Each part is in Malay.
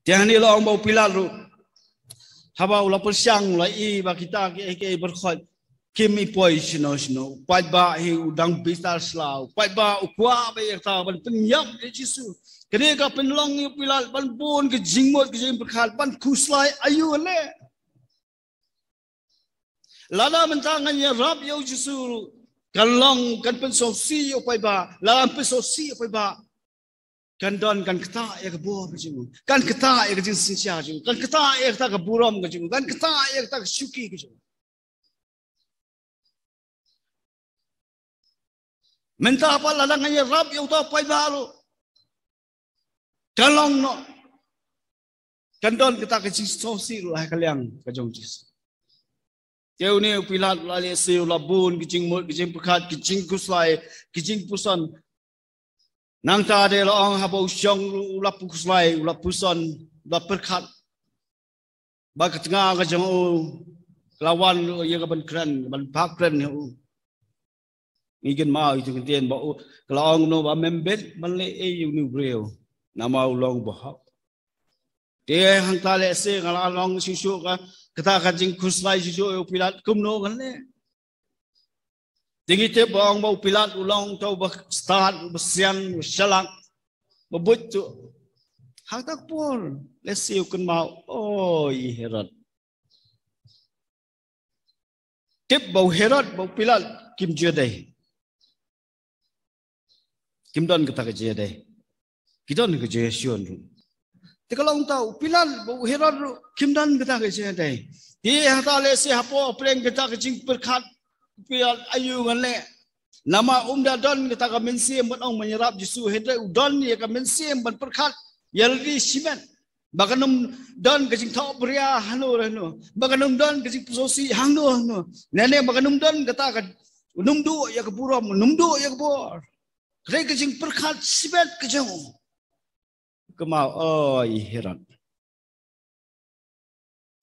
Tiang ni long bau Pilat ru. Haba ulah persiang ulah ba kita ke berkhot kimi poi sino pai ba hi udang bistar slau pai ba ukwa ba ta ban penyap Yesus kene ka penlong ni Pilat ban pun ke jingmot ke jing berkhat ban kuslai ayu le lada mentangan ya rab yo Yesus kalong kan pensosi pai ba la pensosi pai ba kan don kan kata ya kebor kejung kan kata ya kejung sinsia kejung kan kata ya kata keburam kejung kan kata ya kata kesyuki kejung minta apa lalangannya rab yang tahu pai baru kalong no kan don kita kejung sosi lah kaliang kejung jis jauh ni Pilat lali siu labun kejung mut kejung pekat kejung kuslai kejung pusan nang ta de long habau syong ulap puslai ulap puson ulap perkat ba ka tengah ka jang lawan ye ka ban kran ban pak kran hu ngin ma itu kentien ba kalong no ba membet ban le e yu nu breu nama ulong ba de hang ta le se ngala long susu ka kata ka jing kuslai susu Pilat kum no kan le tinggi te bang bau Pilat ulang tau start bersian selak bebut tu hak tak pun lesiu kun mau oh Herod tip bau Herod bau Pilat kim jadai kim don kata ke jadai kita ni ke jesion tu te kalau tahu Pilat bau Herod kim don kata ke jadai dia hata lesi hapo pleng kata ke jing berkat Pilat ayu ngale nama dadon kita ka mensim ban ong menyerap Yesus hedai udon ye ka mensim ban perkat yaldi simen baganum don ka jing thau bria hanu reno baganum don ka jing pusosi hanu nene baganum don kata ka numdu ya ka buram numdu ya ka bor kre ka jing perkat simen ka jong kemau oi Herod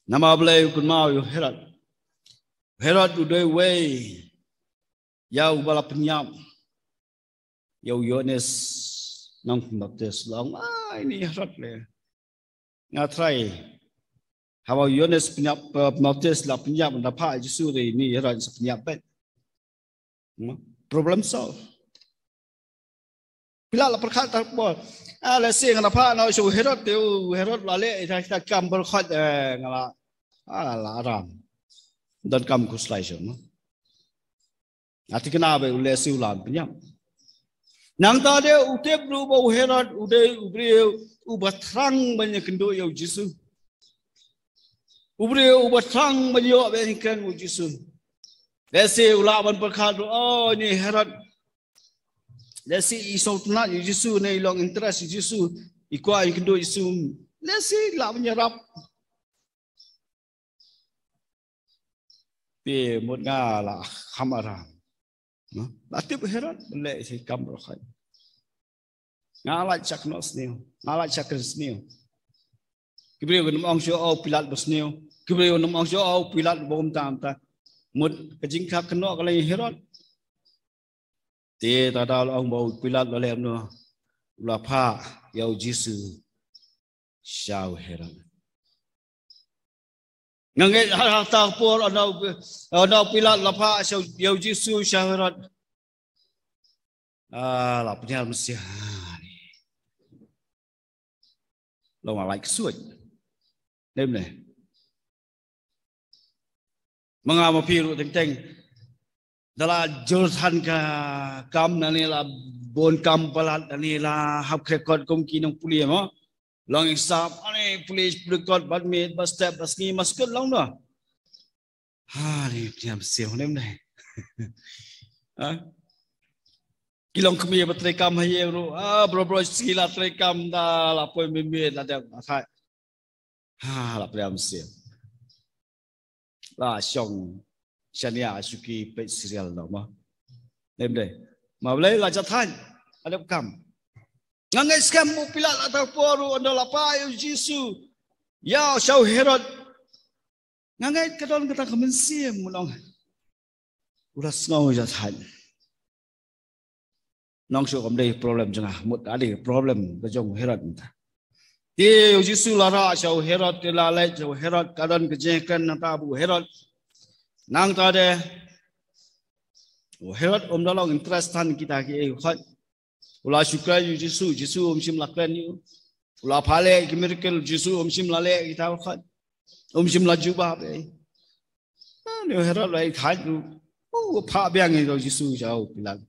nama blai kun mau Herod udai way yau bala penyam yau Yohanes nang Baptis long ini Herod le ngatrai hawa Yohanes penyap Baptis la penyap dapat Yesus ini Herod penyap bet problem solve Pilat la perkat tak bol ala sing dapat na so Herod la le ta kam berkhat ngala ala aram dan kam kuslai no ati kenapa ulai siulan penyam nang tade utep lu bau Herod udai ubreu ubatrang banyak kendo ya Yesus ubreu ubatrang banyak banyak kan Yesus lesi ulaban perkat oh ni Herod lesi isau tunat Yesus ni long interest Yesus ikwa kendo Yesus lesi la menyerap pi một nga là kham aram nó tiếp Herod lệ thì cầm rồi khai nga lại chắc nó sneo nga lại chắc cái sneo cái bây giờ nó mong cho Pilat bớt sneo cái bây giờ nó mong cho Pilat bom tam ta một cái chính khác nó cái này Herod thì ta đào ông bầu Pilat nó làm nữa là pha yêu Jesus sao Herod ngangai ta por ono Pilat la pha sao yêu Jesus sao Herod la punya Mesir lo mà lại suốt đêm này mengapa piru teng dalam jurusan kam nani la bon kam palat nani la hab krekod kom kinong puli mo long exam ani police rekod bat mit bat step bat ni maskut long no ha ni tiam siu nem này kilong kami bat rekam haye ro bro sila rekam da la poi mit la da thai ha la tiam siu la song Shania Suki pe serial đó mà đêm đây mà lấy là cho thanh ada kam ngangai scam mo Pilat atau poru anda lapai Jesus ya sao Herod ngangai kadon kita kemensiam mulong udah ngau cho thanh nong so kam đây problem janga mut adi problem ke jong Herod Dia Yesus lara jauh Herod telalai jauh Herod kadang kejekan nang tabu Herod nang tade Herod dalam interestan kita ke khot ula syukra Yesus sim laklan you ula phale ke miracle Yesus sim lale kita khot sim laju ba be ni Herod lai thai tu pha biang ni Yesus jauh pilan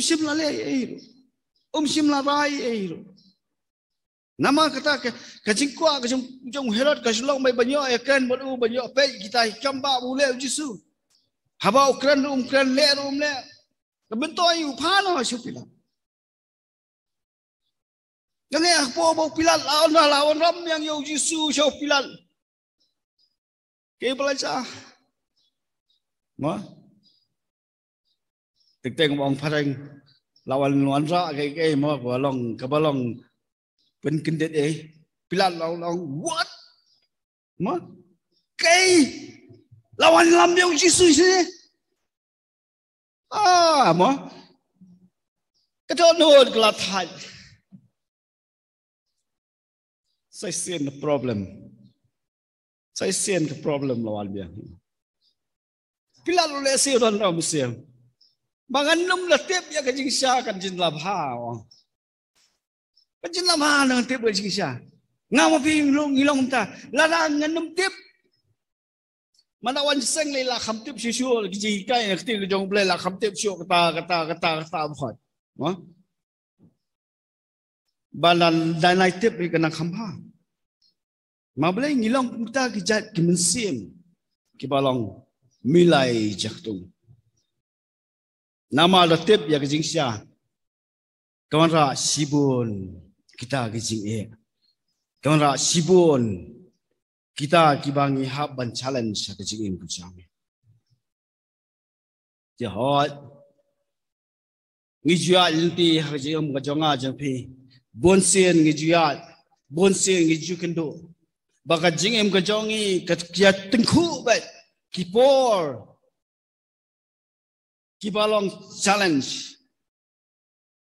sim lale sim larai nama kata kecingkua kecing Herod kesulong mai banyak kan bodu banyak pe kita kamba boleh Yesus haba ukran le kebentoi upano supila kene po pilal lawan ram yang Yesus show pilal ke belajar ma tek bang pareng lawan ra ke ma balong kebalong pen kendet pilal long what ma kai lawan lam yang Yesus ni ma ketonod kelatan saya sien the problem lawan dia pilal oleh si orang musim bangan num letip ya kajing sya kan jin labha kajin labha nang tip kajing sya ngam pi ngilong ta larang nganum tip manawan seng le la kham tip shu ki kai nak ti jong ble la kham tip shu kata bhot ha balan danai tip ni kana khamha ma ble ngilong ta ki jat ki mensim ki balong milai jaktu nama letip ya kajing sya kawan ra sibun kita kajing kawan ra sibun kita kibangi hab ban challenge kajing im kujang jahot ngijua inti kajing kajonga jampi bonsen ngijua bonsen ngiju kendo baka jing im kajongi kia tengku bat kipor kibalong challenge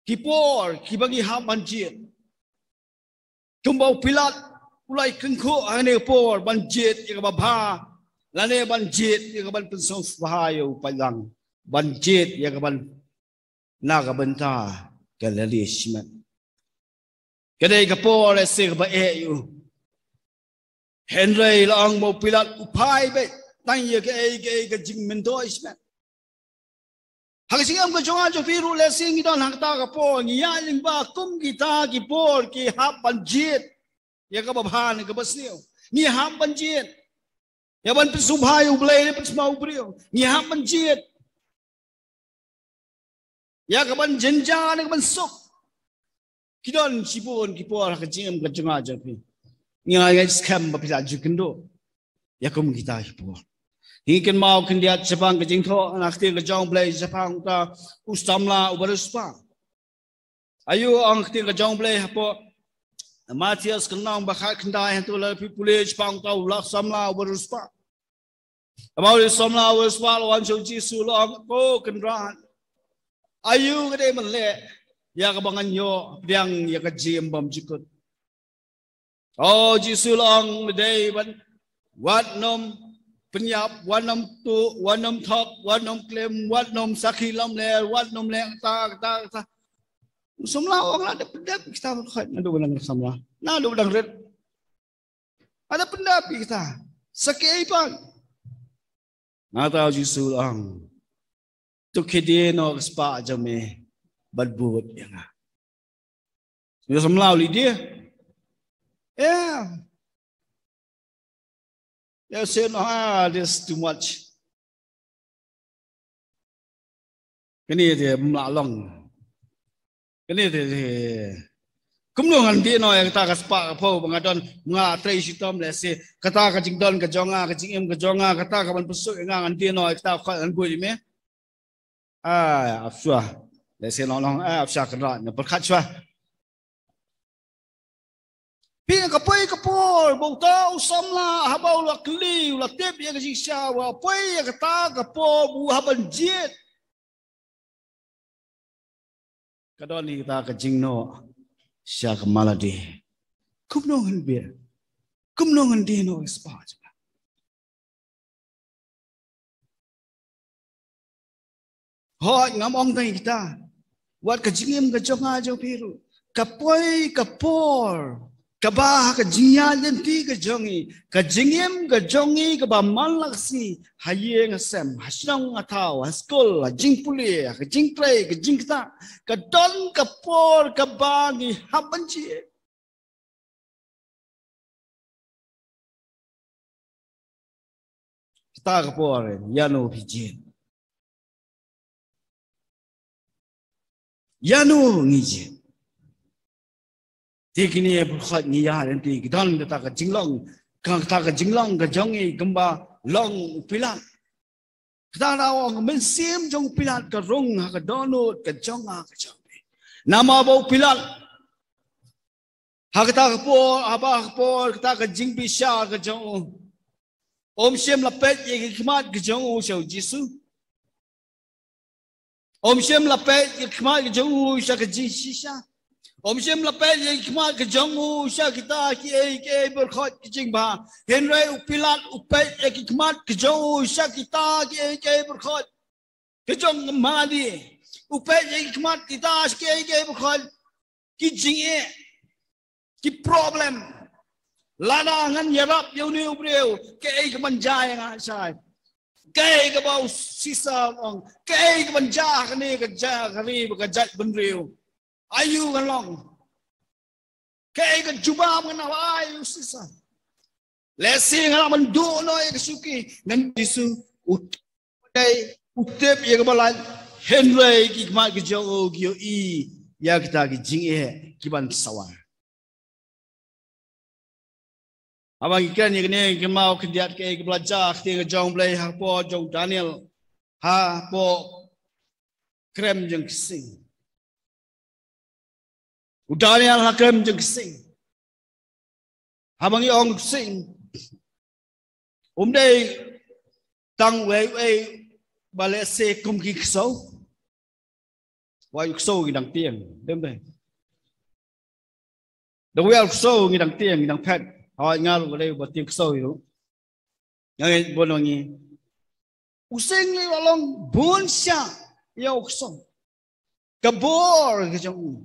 kipor kibagi hab banjir tumbau pilat ulai kengko ane por banjit ya babha lane banjit ya ban pensong bahayo palang banjit ya ban naga benta galali shimat kadai kapor se ba yu henry long mo pilat upai be tang ye ke jing mento ismat hagising am ko jonga jo firu le sing idon hakta kapor ngiya ling ba kum kita ki por ki hab banjit ya ka babhan ka basniu ni ham banjit ya ban subhayu blai ni smau brio ni ham banjit ya ka ban jenja ni ban sok kidon sibun kipor ka jingam ka jonga jo fi ni ay scam ba pisa jukendo ya kum kita hipor hikin mau kendia Jepang ke jingtho nakti ke jong blai Jepang ta ustamla ubaruspa ayu ang kti ke jong blai hapo Matias kenang bakal kendai tu la pipule Jepang tau lak samla ubaruspa abau samla ubaruspa lawan joji sulong ko kendran ayu ke de menle ya ke bangan yo biang ya ke jim bam jikut oh jisulong dei ban wat nom penyap wanam tu wanam thok wanam klem wanam sakilam le wanam le ta semua orang ada pendap kita ada ulang semua nah ada ulang red ada pendap kita sakeipan nah tahu jisul ang tu kedeno spa jame badbut ya nga dia semua li dia ya say no this too much kini dia melalong kini dia kumnongan dia no yang kata kaspa apa pengadon mengatrai sitom lese kata kajing don kajonga kajing im kajonga kata kapan pesuk ngang dia no kata kan gue di me afsah lese nolong afsah kena ne berkat sah pin kapor bau tau samla habau la kli la tep ya kajing syawa pai kata kapor buah banjit kadon ni kita kajing no siya kemalade kumnongan biar kumnongan dia no spa hoi ngamong tang kita wat kejingim kejonga jo piru kapoi kapor kabah kejinya nanti kejongi kejingim kejongi kebamalaksi haye ngasem hasnong atau haskol jing puli kejing play kejing kita kedon kapor kabagi habanci kita kapor yano hijin yano ngije tikini berkhat niya nanti kitan kita ke jinglong kita ke jinglong ke jongi gemba long pilat kita rawang mensim jong pilat ke rong ke donut ke jonga ke jongi nama bau pilat kita ke por apa por kita ke jing bisha ke jong om shem lapet ye khmat ke jong u shau jisu om shem lapet ye khmat ke jong u sha ke jing shisha om shem lapet ye khmat ke jong u sha kita ki berkhat ke jing ba henry upilat upet ye khmat ke jong u sha kita ki berkhat ke jong madi upet ye khmat kita ki berkhat ki jing e ki problem lana ngan yarap yuni ubreu ke manjay nga sai ke bau sisa ong ke manja kani ke ja kani ke jat benreu ayu kan long ke jubam kan ayu sisa lesi ngala mandu no ke suki ngan disu utai utep ye kebalan henry ki ma ke jo gyo i ya kita ki jing e ki ban sawar abang ikan yang ni kemau kediat ke belajar ke jong play ha po jong Daniel ha po krem jeng sing Daniel ha krem jeng sing abang iong sing day tang wei bale se kum ki so wai so ngidang tiang dem dei the way so ngidang tiang ngidang pet awak ngalu boleh buat yang kesau itu, yang bolongi, useng ni walong bunsia yang kesau, kabor kejauh,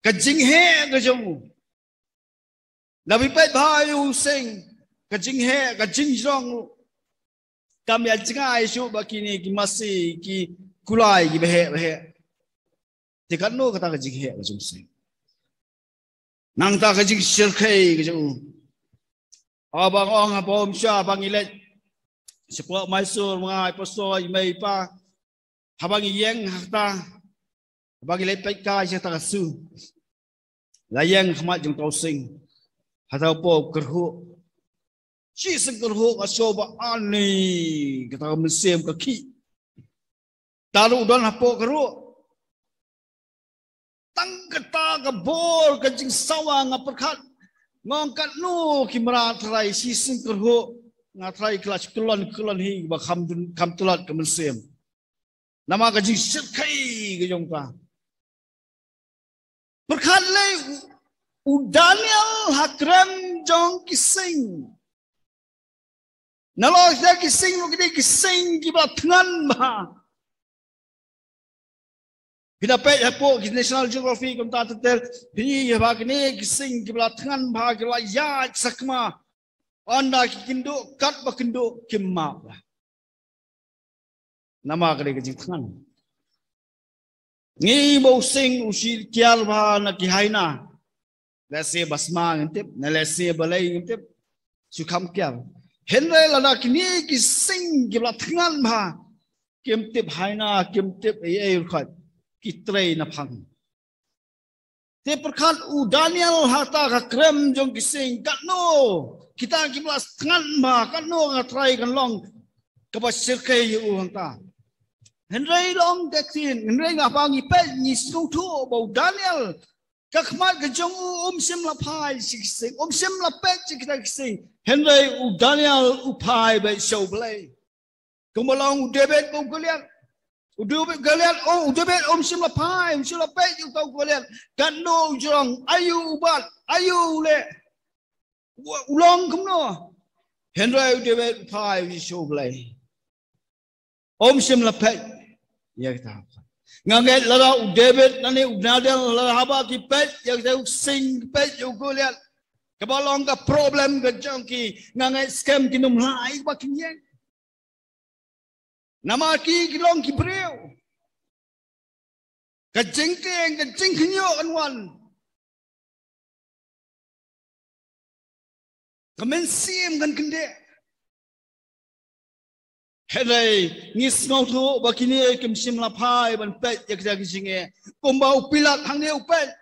kejinghe kejauh, nabi pet bahaya useng, kejinghe kejingjong, kami ajingai isu begini masih ki kulai ki behe, tikat no kata kejinghe kejauh useng. Nang tak kejing sirkai kejauh. Abang ong abang sya abang ilet sepuluh maisur mengai poso imai pa abang iyeng hakta abang ilet peka sya takasu layang khmat jung tausing hatau po kerhu si sekerhu asoba ani kita mesem kaki taru don hapo kerhu tang kata kebol kejing sawang perkat ngangkat nu kimra trai sisin kerho ngatrai kelas kelon hi ba kam tulat kemensem nama kaji sekai ke jongpa perkhat le Daniel hakrem jong kising nalo sa kising lu kide kising ki ba tngan ba Pinapet hapo National Geography kumta tetel hi ba kini kising ki belatngan ba ki ya sakma anda ki kindo kat ba kindo kimma nama kade ki jitngan ngi bo sing usil kial ba na ki haina lese basma ngintip na lese balai ngintip sukam kial henre lana kini kising ki belatngan ba kimtip haina kimtip ai khat kitrei na phang te perkhat Daniel hata ka krem jong kising kat no kita kiblas tngan ma kat no ngatrai kan long ka ba sirkai yu hangta henrei long deksin henrei nga pangi pe ni sung thu bo Daniel ka khmat ka jong sim la phai kising sim la pe kita kising henrei Daniel upai be show play kumalong David bo kulian Udah kalian, udah bet sim lapai, sim lapai you tahu kalian. Kan no jurang, ayu ubat, ayu le. Ulang kemana? Henry udah bet pai show play. Sim lapai, ya kita. Nganget lara udah bet nani udah ada lara haba kipet, ya kita sing pet you kalian. Kebalong ka problem ka jangki ngangai scam kinum lai bakin yang nama ki kilong ki breu ka jengkeng ka jengkinyo anwan ka mensim kan kende helai ngis ngau thu bakini kim sim lapai ban pet yak jak jinge kumba upilat hang ne upet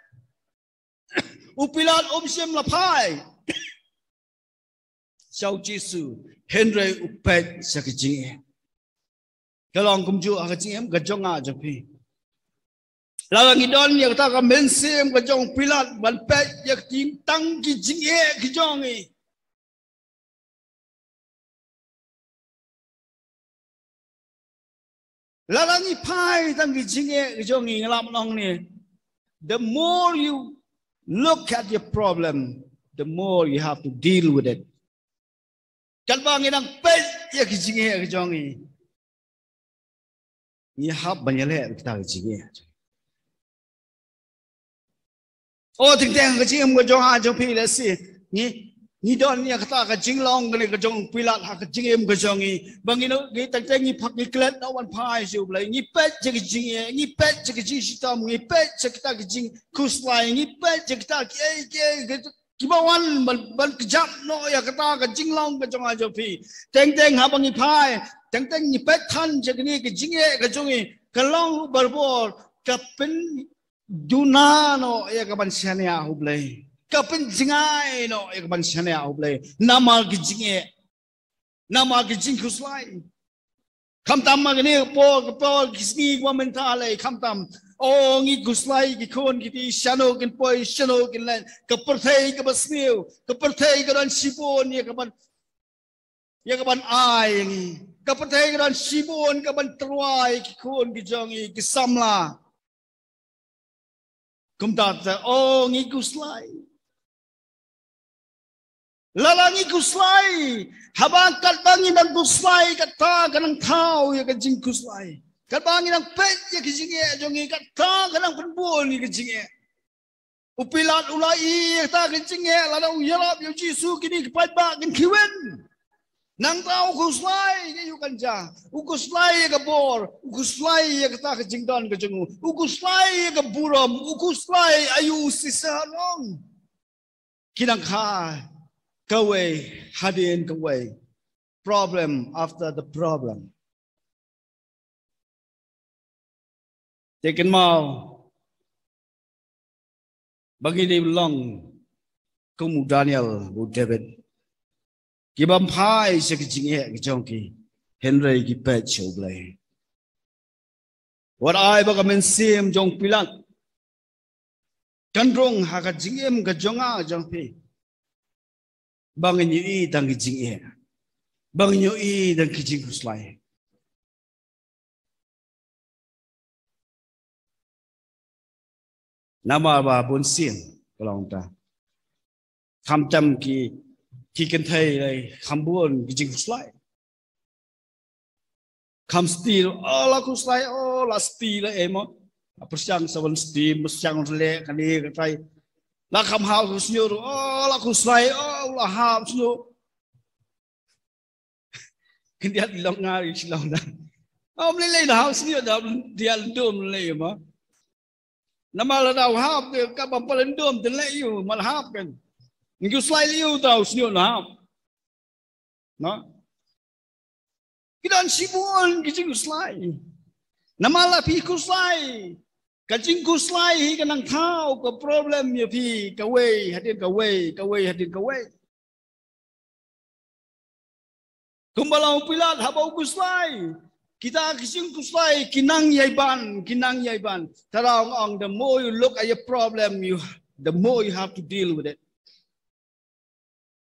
upilat sim lapai Xiao Jisu Henry upet sakijing kalong kumju akajing gajong japi lalang idon yak ta ka mensim gajong pilat ban pet yak ting tang ki jing gajong lalang ipai tang ki jing gajong ngalam nong ni the more you look at your problem, the more you have to deal with it. Kan bangin ang pet ya kijinge kijongi. Ni hab banyale kita kijinge. Oh ting teng kijinge mo jong ha jong pi le si. Ni don ni kata kijing long ni kijong pilat ha kijinge mo kijongi. Bangin ni teng teng ni pak ni klet na wan pai siu blai. Ni pet je kijinge, ni pet je kijing sitam, ni pet je kita kijing kuslai, ni pet je kita kibawan ban kejap no ya kata kijing long kijong aja pi. Teng teng ha bangi pai, teng teng ni pet tan je ni kijinge kijongi. Kalong berbor kapen duna no ya kapan siania hu blai. Kapen jingai no ya kapan siania hu blai. Nama kijinge. Nama kijing kuslai. Kam tam magani po kisni gua mentale kam tam oh ngi guslai ki kon kiti shano kin poi shano kin len keperthai ke basniu keperthai ke dan sibon ya kaban ai ngi keperthai ke dan sibon kaban terwai ki kon ki jongi ki samla kum ta oh ngi guslai lalangi guslai habang kalbangin ang guslai kata kanang tao ya kajing guslai kalbangin ang pet ya kijinge jongi kata kanang penbon ni kijinge upilat ulai ta kijinge lalang yarap yu jisu kini kepat ba kin kiwen nang tao guslai ya yu kanja uguslai ya kabor uguslai ya kata kijing don kajingu uguslai ya kaburam uguslai ayu sisalong kinang ka Kawai hadirin kawai problem after the problem. Taken mau bagi ni long kumu Daniel bu David kibam pai sekijing kijongki Henry ki pet choblai. What I bagamen sim jong pilat kandrong hakajingem kajonga jongpi. Bangin yu dang kijing bangin yu dang kijing kuslai nama ba bun sin kalong ta tham cham ki kan thai lai kham buon kijing kuslai kham stil la kuslai la stil la emo persiang sawan stil persiang le kani kai la kham hau kusnyo la kuslai la hau kusnyo dia long ngari silong dah le la hau kusnyo dah dia lendom le ma nama la dau hau ka bam pelendom den le yu mal hau kan ngi slai liu tau kusnyo la hau no kidan sibun kijing kuslai nama la pi kuslai kajing kuslai kanang thau ko problem ya pi kawai hadin kawai hadin kawai kumbalau pilat habau kuslai kita kajing kuslai kinang yaiban tarang ang the more you look at your problem the more you have to deal with it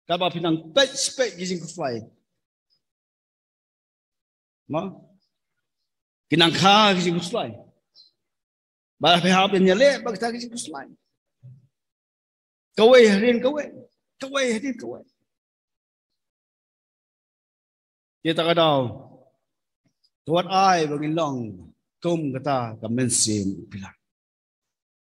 kaba pinang spek kajing kuslai ma Kinangka kicing kuslay. Balah pihak penyelek bagi kita kicing kuslay. Kawai harin kawai. Kawai harin kawai. Kita kadau. Tuat ai bagi long kum kata kamen sim pilang.